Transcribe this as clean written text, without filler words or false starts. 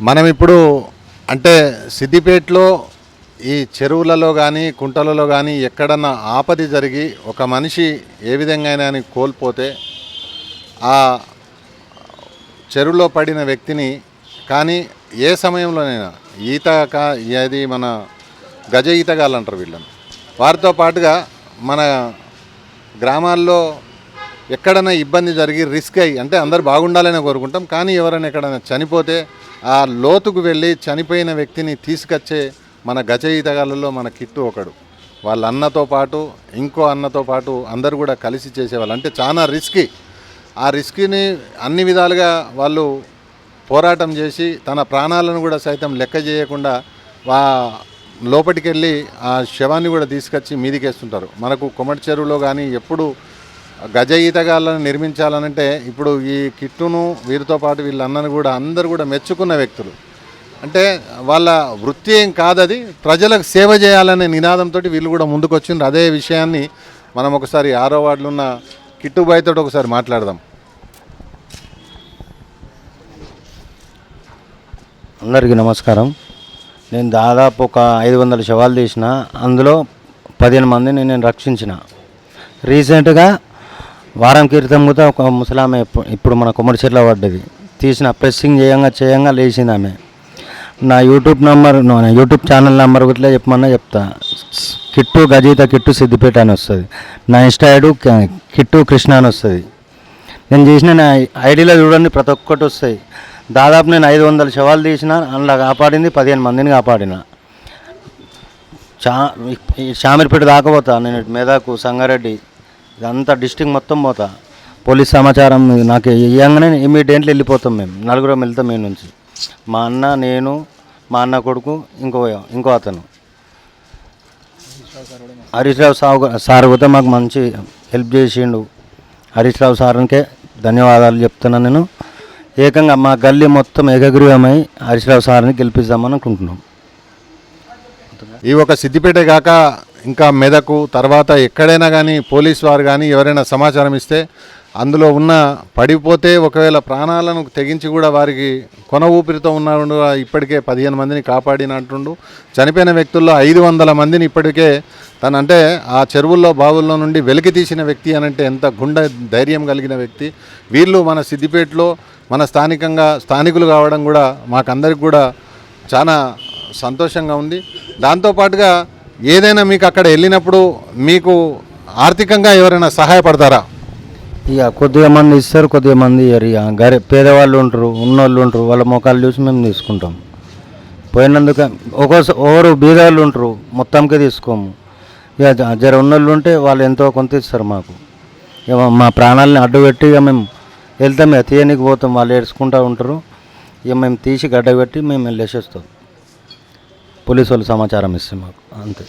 మనం ఇప్పుడు అంటే సిద్దిపేటలో ఈ చెరువులలో కానీ కుంటలలో కానీ ఎక్కడన్నా ఆపద జరిగి ఒక మనిషి ఏ విధంగా అయినా కోల్పోతే ఆ చెరువులో పడిన వ్యక్తిని కానీ ఏ సమయంలోనైనా అది మన గజ ఈతగాళ్ళు అంటారు వీళ్ళని. వారితో పాటుగా మన గ్రామాల్లో ఎక్కడైనా ఇబ్బంది జరిగి రిస్క్ అయ్యి అంటే అందరు బాగుండాలని కోరుకుంటాం, కానీ ఎవరైనా ఎక్కడైనా చనిపోతే ఆ లోతుకు వెళ్ళి చనిపోయిన వ్యక్తిని తీసుకొచ్చే మన గజ ఈతగాళ్ళలో మన కిట్టు ఒకడు. వాళ్ళ అన్నతో పాటు ఇంకో అన్నతో పాటు అందరు కూడా కలిసి చేసేవాళ్ళు. అంటే చాలా రిస్కీ. ఆ రిస్క్ని అన్ని విధాలుగా వాళ్ళు పోరాటం చేసి తన ప్రాణాలను కూడా సైతం లెక్క చేయకుండా లోపలికి వెళ్ళి ఆ శవాన్ని కూడా తీసుకొచ్చి మీదికేస్తుంటారు. మనకు కొమటి చెరువులో కానీ ఎప్పుడు గజ ఈతగాళ్ళను నిర్మించాలనంటే ఇప్పుడు ఈ కిట్టును వీరితో పాటు వీళ్ళ అన్నను కూడా అందరూ కూడా మెచ్చుకున్న వ్యక్తులు. అంటే వాళ్ళ వృత్తి ఏం కాదది, ప్రజలకు సేవ చేయాలనే నినాదంతో వీళ్ళు కూడా ముందుకు వచ్చిండ్రు. అదే విషయాన్ని మనం ఒకసారి 6వ వార్డులో ఉన్న కిట్టుబాయ్ తోటి ఒకసారి మాట్లాడదాం. అందరికీ నమస్కారం. నేను దాదాపు ఒక 500 శవాలు తీసిన, అందులో 15 మందిని నేను రక్షించిన. రీసెంట్గా వారం క్రితం కూడా ఒక ముసలామె ఇప్పుడు మన కొమ్మడి చెట్ల పడ్డది, తీసిన ప్రెస్సింగ్ చేయంగా లేచింది ఆమె. నా యూట్యూబ్ ఛానల్ నెంబర్ ఇట్లా చెప్పమన్నా చెప్తా. కిట్టు గజీత కిట్టు సిద్దిపేట అని వస్తుంది. నా ఇన్స్టా ఐడి కిట్టు కృష్ణ అని వస్తుంది. నేను చేసిన నా ఐడిలో చూడండి ప్రతి ఒక్కటి వస్తాయి. దాదాపు నేను 500 శవాలు తీసిన, అందులో కాపాడింది 15 మందిని కాపాడిన. షామీర్పేట దాకా పోతా నేను, మెదకు, సంగారెడ్డి, ఇదంతా డిస్టిక్ మొత్తం పోతా. పోలీస్ సమాచారం నాకు ఇవ్వగానే ఇమీడియట్లీ వెళ్ళిపోతాం. మేము 4 వెళ్తాం మేము నుంచి. మా అన్న, నేను, మా అన్న కొడుకు, ఇంకో అతను హరీష్ రావు సార్ కూడా మాకు మంచి హెల్ప్ చేసిండు. హరీష్ రావు సార్కే ధన్యవాదాలు చెప్తున్నాను. నేను ఏకంగా మా గల్లీ మొత్తం ఏకగ్రీవమై హరీష్ రావు సార్ని గెలిపిద్దామని అనుకుంటున్నాం. ఈ ఒక సిద్దిపేట కాక ఇంకా మెదకు తర్వాత ఎక్కడైనా కానీ పోలీసు వారు కానీ ఎవరైనా సమాచారం ఇస్తే అందులో ఉన్న పడిపోతే ఒకవేళ ప్రాణాలను తెగించి కూడా వారికి కొన ఊపిరితో ఉన్నాడు. ఇప్పటికే 15 మందిని కాపాడినట్టుండు. చనిపోయిన వ్యక్తుల్లో 500 మందిని ఇప్పటికే అంటే ఆ చెరువుల్లో బావుల్లో నుండి వెలికి తీసిన వ్యక్తి అనంటే ఎంత గుండె ధైర్యం కలిగిన వ్యక్తి. వీళ్ళు మన సిద్దిపేటలో మన స్థానికులు కావడం కూడా మాకందరికి కూడా చాలా సంతోషంగా ఉంది. దాంతోపాటుగా ఏదైనా మీకు అక్కడ వెళ్ళినప్పుడు మీకు ఆర్థికంగా ఎవరైనా సహాయపడతారా? ఇక కొద్దిగా మంది ఇస్తారు, కొద్దిగా మంది ఇయ్యరు. ఇక పేదవాళ్ళు ఉంటారు, ఉన్నోళ్ళు ఉంటారు, వాళ్ళ ముఖాలు చూసి మేము తీసుకుంటాం. పోయినందుకు ఒకరు బీదవాళ్ళు ఉంటారు, మొత్తంకే తీసుకోము. ఇక జర ఉన్నోళ్ళు ఉంటే వాళ్ళు ఎంతో కొంత ఇస్తారు మాకు. ఇక మా ప్రాణాలని అడ్డుపెట్టి ఇక మేము వెళ్తాం, ఇక తీయనికి పోతాం. వాళ్ళు ఏడ్చుకుంటూ ఉంటారు. ఇక మేము తీసి గడ్డ పెట్టి మేము వెళ్ళేసేస్తాం. పోలీసు వాళ్ళు సమాచారం ఇస్తాం మాకు, అంతే.